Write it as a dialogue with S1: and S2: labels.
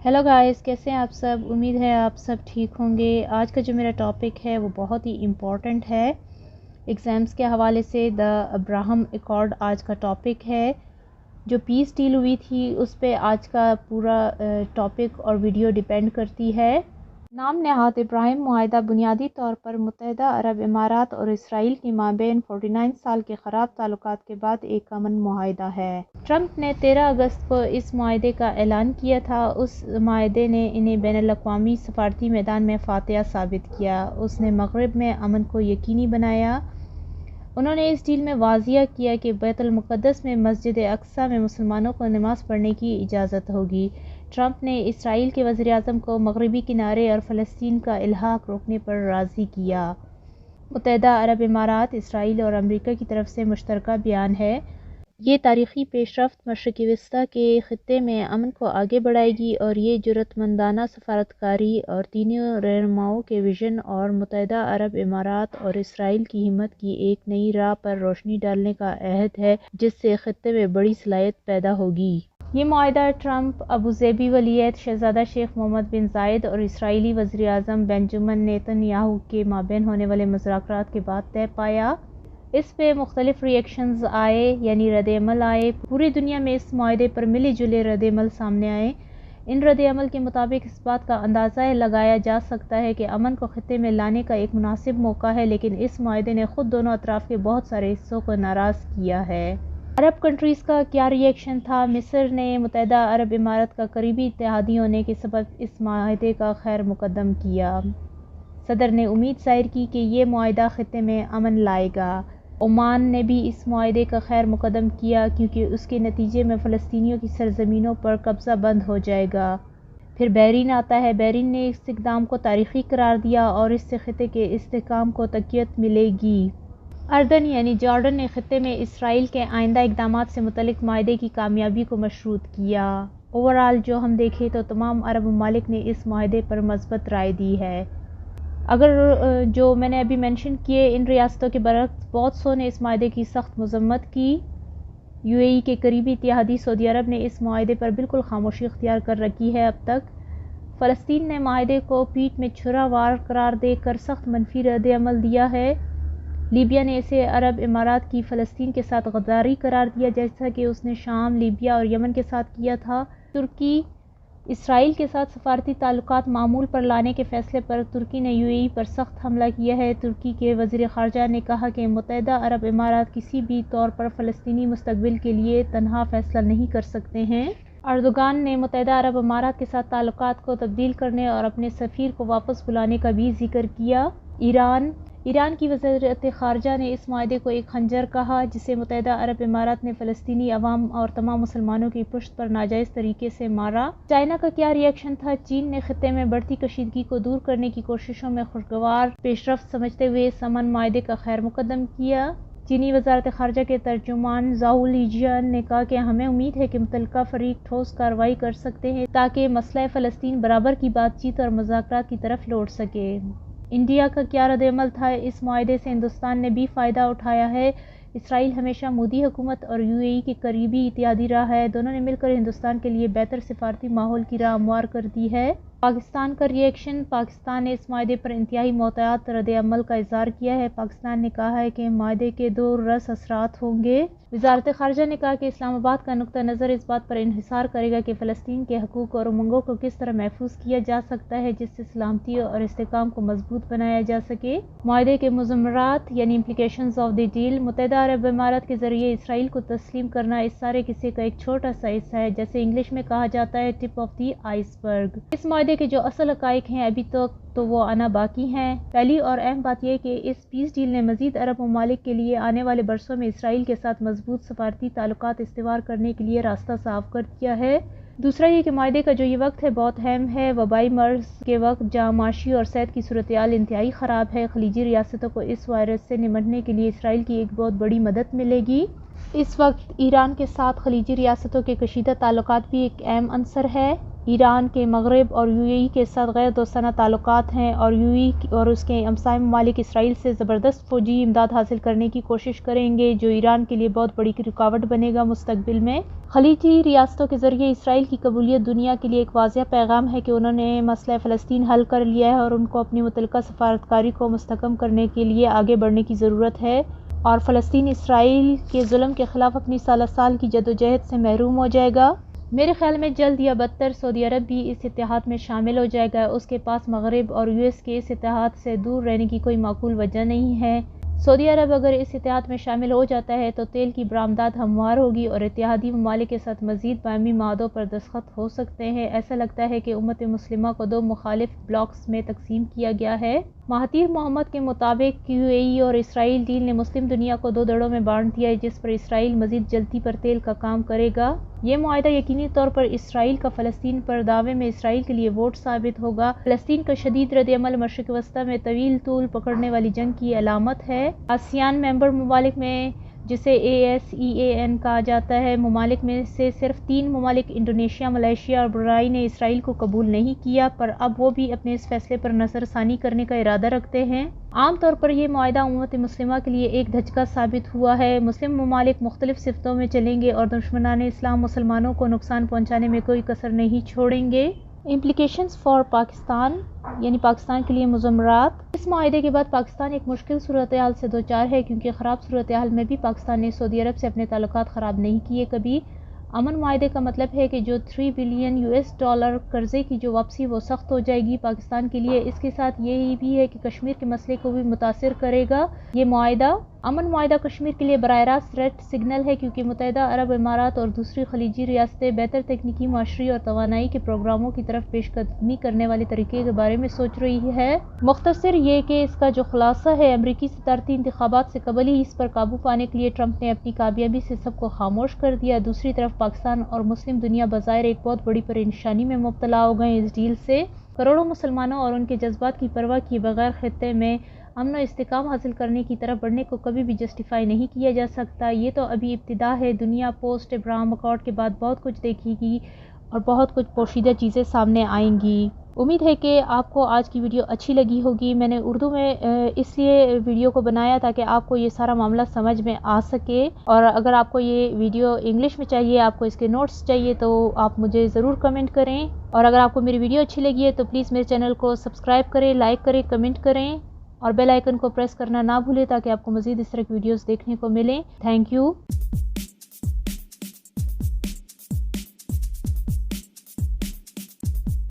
S1: Hello guys, कैसे हैं आप सब। उम्मीद है आप सब ठीक होंगे। आज का जो मेरा टॉपिक है वो बहुत ही इम्पोर्टेंट है एग्ज़ाम्स के हवाले से। द अब्राहम अकॉर्ड आज का टॉपिक है। जो पीस डील हुई थी उस पे आज का पूरा टॉपिक और वीडियो डिपेंड करती है। नाम नहाद इब्राहिम मुआहदा बुनियादी तौर पर मुत्तहिदा अरब इमारात और इसराइल के माबैन 49 साल के ख़राब ताल्लुकात के बाद एक अमन मुआहदा है। ट्रंप ने 13 अगस्त को इस मुआहदे का ऐलान किया था। उस मुआहदे ने इन्हें बैनुल-अक़वामी सफारती मैदान में फ़ातिहा साबित किया। उसने मग़रिब में अमन को यकीनी बनाया। उन्होंने इस डील में वाज़िया किया कि बैतुल मुक़द्दस में मस्जिद अक़सा में मुसलमानों को नमाज़ पढ़ने की इजाज़त होगी। ट्रंप ने इसराइल के वज़ीर-ए-आज़म को मग़रिबी किनारे और फ़लस्तीन का इल्हाक़ रोकने पर राज़ी किया। मुत्तहिदा अरब इमारात, इसराइल और अमेरिका की तरफ से मुश्तरका बयान है। ये तारीख़ी पेशरफ़्त मशरिक़ी वस्ता के ख़ित्ते में अमन को आगे बढ़ाएगी और ये जुर्रतमंदाना सफ़ारतकारी और तीनों रहनुमाओं के विज़न और मुत्तहिदा अरब इमारात और इसराइल की हिम्मत की एक नई राह पर रोशनी डालने का अहद है, जिससे ख़ित्ते में बड़ी सलाहियत पैदा होगी। ये मुआहदा ट्रंप, अबूज़ेबी वलीयत शहज़ादा शेख मोहम्मद बिन ज़ायद और इसराइली वज़ीर-ए-आज़म बेंजामिन नेतन्याहू के माबैन होने वाले मुज़ाकरात के बाद तय पाया। इस पे मुख्तलिफ रिएक्शंस आए, यानी रद्द-ए-अमल आए। पूरी दुनिया में इस मुआहदे पर मिले जुले रद्द-ए-अमल सामने आए। इन रद्द-ए-अमल के मुताबिक इस बात का अंदाज़ा लगाया जा सकता है कि अमन को ख़ित्ते में लाने का एक मुनासिब मौका है, लेकिन इस मुआहदे ने ख़ुद दोनों अतराफ़ के बहुत सारे हिस्सों को नाराज़ किया है। अरब कंट्रीज़ का क्या रिएक्शन था। मिस्र ने मुत्तहिदा अरब इमारात का करीबी इत्तेहादी होने के सबब इस मुआहदे का खैर मुक़द्दम किया। सदर ने उम्मीद ज़ाहिर की कि ये मुआहदा ख़ित्ते में अमन लाएगा। ओमान ने भी इस मुआहदे का खैर मुक़द्दम किया, क्योंकि उसके नतीजे में फ़लस्तीनियों की सरज़मीनों पर कब्ज़ा बंद हो जाएगा। फिर बहरीन आता है। बहरीन ने इस इक़दाम को तारीख़ी करार दिया और इससे ख़ित्ते के इस्तेहकाम को तक़वियत मिलेगी। अर्दन यानी जॉर्डन ने ख़ित्ते में इसराइल के आइंदा इक़दामात से मुतल्लिक़ मुआहदे की कामयाबी को मशरूत किया। ओवरऑल जो हम देखें तो तमाम अरब ममालिक ने इस मुआहदे पर मस्बत राय दी है। अगर जो मैंने अभी मेंशन किए इन रियासतों के बरक्स बहुत सौ ने इस मुआहदे की सख्त मज़म्मत की। यूएई के करीबी इत्तेहादी सऊदी अरब ने इस मुआहदे पर बिल्कुल खामोशी इख्तियार कर रखी है। अब तक फ़लस्तीन ने मुआहदे को पीठ में छुरा वार करार देकर सख्त मनफी रद्द-ए-अमल दिया है। लीबिया ने इसे अरब इमारात की फ़लस्तीन के साथ गद्दारी करार दिया, जैसा कि उसने शाम, लीबिया और यमन के साथ किया था। तुर्की इसराइल के साथ सफारती ताल्लुकात मामूल पर लाने के फ़ैसले पर तुर्की ने यूएई पर सख्त हमला किया है। तुर्की के वज़ीर ख़ारजा ने कहा कि मुत्तहिदा अरब इमारात किसी भी तौर पर फ़लस्तीनी मुस्तक़बिल के लिए तनहा फ़ैसला नहीं कर सकते हैं। अर्दोगान ने मुत्तहिदा अरब इमारात के साथ ताल्लुकात को तब्दील करने और अपने सफ़ीर को वापस बुलाने का भी जिक्र किया। ईरान की वज़ीरत ख़ारजा ने इस मुआहदे को एक खंजर कहा, जिसे मुत्तहिदा अरब इमारात ने फ़लस्तीनी अवाम और तमाम मुसलमानों की पुश्त पर नाजायज़ तरीके से मारा। चाइना का क्या रिएक्शन था। चीन ने ख़ित्ते में बढ़ती कशीदगी को दूर करने की कोशिशों में खुशगवार पेशरफ्त समझते हुए इस अमन मुआहदे का खैर मुक़द्दम किया। चीनी वज़ारत ख़ारजा के तर्जुमान ज़ाओ लीजियन ने कहा कि हमें उम्मीद है कि मुतल्लिका फ़रीक ठोस कार्रवाई कर सकते हैं, ताकि मसला फ़लस्तीन बराबर की बातचीत और मुज़ाकरात की तरफ लौट सके। इंडिया का क्या रद्द-ए-अमल था। इस मुआहदे से हिंदुस्तान ने भी फ़ायदा उठाया है। इसराइल हमेशा मोदी हुकूमत और यूएई के करीबी इत्तेहादी रहा है। दोनों ने मिलकर हिंदुस्तान के लिए बेहतर सिफारती माहौल की राह हमवार कर दी है। पाकिस्तान का रिएक्शन। पाकिस्तान ने इस मुआहदे पर इंतहाई मोहतात रद्द-ए-अमल का इज़हार किया है। पाकिस्तान ने कहा है कि मुआहदे के दो रस असरात होंगे। वज़ारत ख़ारजा ने कहा कि इस्लामाबाद का नुक्ता नज़र इस बात पर इन्हिसार करेगा कि फ़लस्तीन के हकूक़ और उमंगों को किस तरह महफूज किया जा सकता है, जिससे सलामती और इस्तेहकाम को मजबूत बनाया जा सके। मुआहदे के मुज़म्मरात यानी इम्प्लिकेशंस ऑफ द डील। मुत्तहिदा अरब इमारात के ज़रिए इसराइल को तस्लीम करना इस सारे किस्से का एक छोटा सा हिस्सा है, जैसे इंग्लिश में कहा जाता है टिप ऑफ द आइसबर्ग। इस मुआहदे के जो असल हक़ाइक़ हैं अभी तक तो वो आना बाकी हैं। पहली और अहम बात यह कि इस पीस डील ने मज़ीद अरब ममालिक के लिए आने वाले बरसों में इसराइल के साथ मजबूत सफारती ताल्लुकात इस्तेवार करने के लिए रास्ता साफ कर दिया है। दूसरा ये कि मुआहदे का जो ये वक्त है बहुत अहम है। वबाई मर्ज़ के वक्त जहाँ माशी और सेहत की सूरत-ए-हाल इंतहाई ख़राब है, खलीजी रियासतों को इस वायरस से निपटने के लिए इसराइल की एक बहुत बड़ी मदद मिलेगी। इस वक्त ईरान के साथ खलीजी रियासतों के कशीदा ताल्लुकात भी एक अहम अंसर है। ایران کے مغرب اور یو اے ای کے ساتھ غیر دوستانہ تعلقات ہیں اور یو اے ای اور اس کے ہمسائے ممالک اسرائیل سے زبردست فوجی امداد حاصل کرنے کی کوشش کریں گے، جو ایران کے لیے بہت بڑی رکاوٹ بنے گا مستقبل میں۔ خلیجی ریاستوں کے ذریعے اسرائیل کی قبولیت دنیا کے لیے ایک واضح پیغام ہے کہ انہوں نے مسئلہ فلسطین حل کر لیا ہے اور ان کو اپنی متعلقہ سفارتکاری کو مستحکم کرنے کے لیے آگے بڑھنے کی ضرورت ہے، اور فلسطین اسرائیل کے ظلم کے خلاف اپنی سالہ سال کی جدوجہد سے محروم ہو جائے گا۔ میرے خیال میں جلد یا بدتر سعودی عرب بھی اس اتحاد میں شامل ہو جائے گا۔ اس کے پاس مغرب اور یو ایس کے اس اتحاد سے دور رہنے کی کوئی معقول وجہ نہیں ہے۔ سعودی عرب اگر اس اتحاد میں شامل ہو جاتا ہے تو تیل کی برآمدات ہموار ہوگی اور اتحادی ممالک کے ساتھ مزید باہمی معاہدوں پر دستخط ہو سکتے ہیں۔ ایسا لگتا ہے کہ امت مسلمہ کو دو مخالف بلاکس میں تقسیم کیا گیا ہے۔ مہاتیر محمد کے مطابق یو اے ای اور اسرائیل ڈیل نے مسلم دنیا کو دو دڑوں میں بانٹ دیا ہے، جس پر اسرائیل مزید جلدی پر تیل کا کام کرے گا۔ یہ معاہدہ یقینی طور پر اسرائیل کا فلسطین پر دعوے میں اسرائیل کے لیے ووٹ ثابت ہوگا۔ فلسطین کا شدید رد عمل مشرق وسطیٰ میں طویل طول پکڑنے والی جنگ کی علامت ہے۔ آسیان ممبر ممالک میں، جسے ASEAN کہا جاتا ہے، ممالک میں سے صرف 3 ممالک انڈونیشیا، ملائیشیا اور برونائی نے اسرائیل کو قبول نہیں کیا، پر اب وہ بھی اپنے اس فیصلے پر نظر ثانی کرنے کا ارادہ رکھتے ہیں۔ عام طور پر یہ معاہدہ امت مسلمہ کے لیے ایک دھچکا ثابت ہوا ہے۔ مسلم ممالک مختلف سمتوں میں چلیں گے اور دشمنان اسلام مسلمانوں کو نقصان پہنچانے میں کوئی کسر نہیں چھوڑیں گے۔ امپلیکیشنز فار پاکستان، یعنی پاکستان کے لیے مضمرات۔ اس معاہدے کے بعد پاکستان ایک مشکل صورتحال سے دوچار ہے، کیونکہ خراب صورتحال میں بھی پاکستان نے سعودی عرب سے اپنے تعلقات خراب نہیں کیے کبھی۔ امن معاہدے کا مطلب ہے کہ جو $3 بلین قرضے کی جو واپسی وہ سخت ہو جائے گی پاکستان کے لیے۔ اس کے ساتھ یہی بھی ہے کہ کشمیر کے مسئلے کو بھی متاثر کرے گا یہ معاہدہ۔ امن معاہدہ کشمیر کے لیے براہ راست ریڈ سگنل ہے، کیونکہ متحدہ عرب امارات اور دوسری خلیجی ریاستیں بہتر تکنیکی، معاشی اور توانائی کے پروگراموں کی طرف پیش قدمی کرنے والے طریقے کے بارے میں سوچ رہی ہے۔ مختصر یہ کہ اس کا جو خلاصہ ہے، امریکی صدارتی انتخابات سے قبل ہی اس پر قابو پانے کے لیے ٹرمپ نے اپنی کامیابی سے سب کو خاموش کر دیا۔ دوسری طرف پاکستان اور مسلم دنیا بظاہر ایک بہت بڑی پریشانی میں مبتلا ہو گئے اس ڈیل سے۔ کروڑوں مسلمانوں اور ان کے جذبات کی پرواہ کیے بغیر خطے میں امن و استحکام حاصل کرنے کی طرف بڑھنے کو کبھی بھی جسٹیفائی نہیں کیا جا سکتا۔ یہ تو ابھی ابتدا ہے۔ دنیا پوسٹ ابراہم اکارڈ کے بعد بہت کچھ دیکھے گی اور بہت کچھ پوشیدہ چیزیں سامنے آئیں گی۔ امید ہے کہ آپ کو آج کی ویڈیو اچھی لگی ہوگی۔ میں نے اردو میں اس لیے ویڈیو کو بنایا تاکہ آپ کو یہ سارا معاملہ سمجھ میں آ سکے، اور اگر آپ کو یہ ویڈیو انگلش میں چاہیے، آپ کو اس کے نوٹس چاہیے، تو آپ مجھے ضرور کمنٹ کریں، اور اگر آپ کو میری ویڈیو اچھی لگی ہے تو پلیز میرے چینل کو سبسکرائب کریں، لائک کریں، کمنٹ کریں اور بیل آئیکن کو پریس کرنا نہ بھولیں تاکہ آپ کو مزید اس طرح کی ویڈیوز دیکھنے کو ملیں۔ Thank you.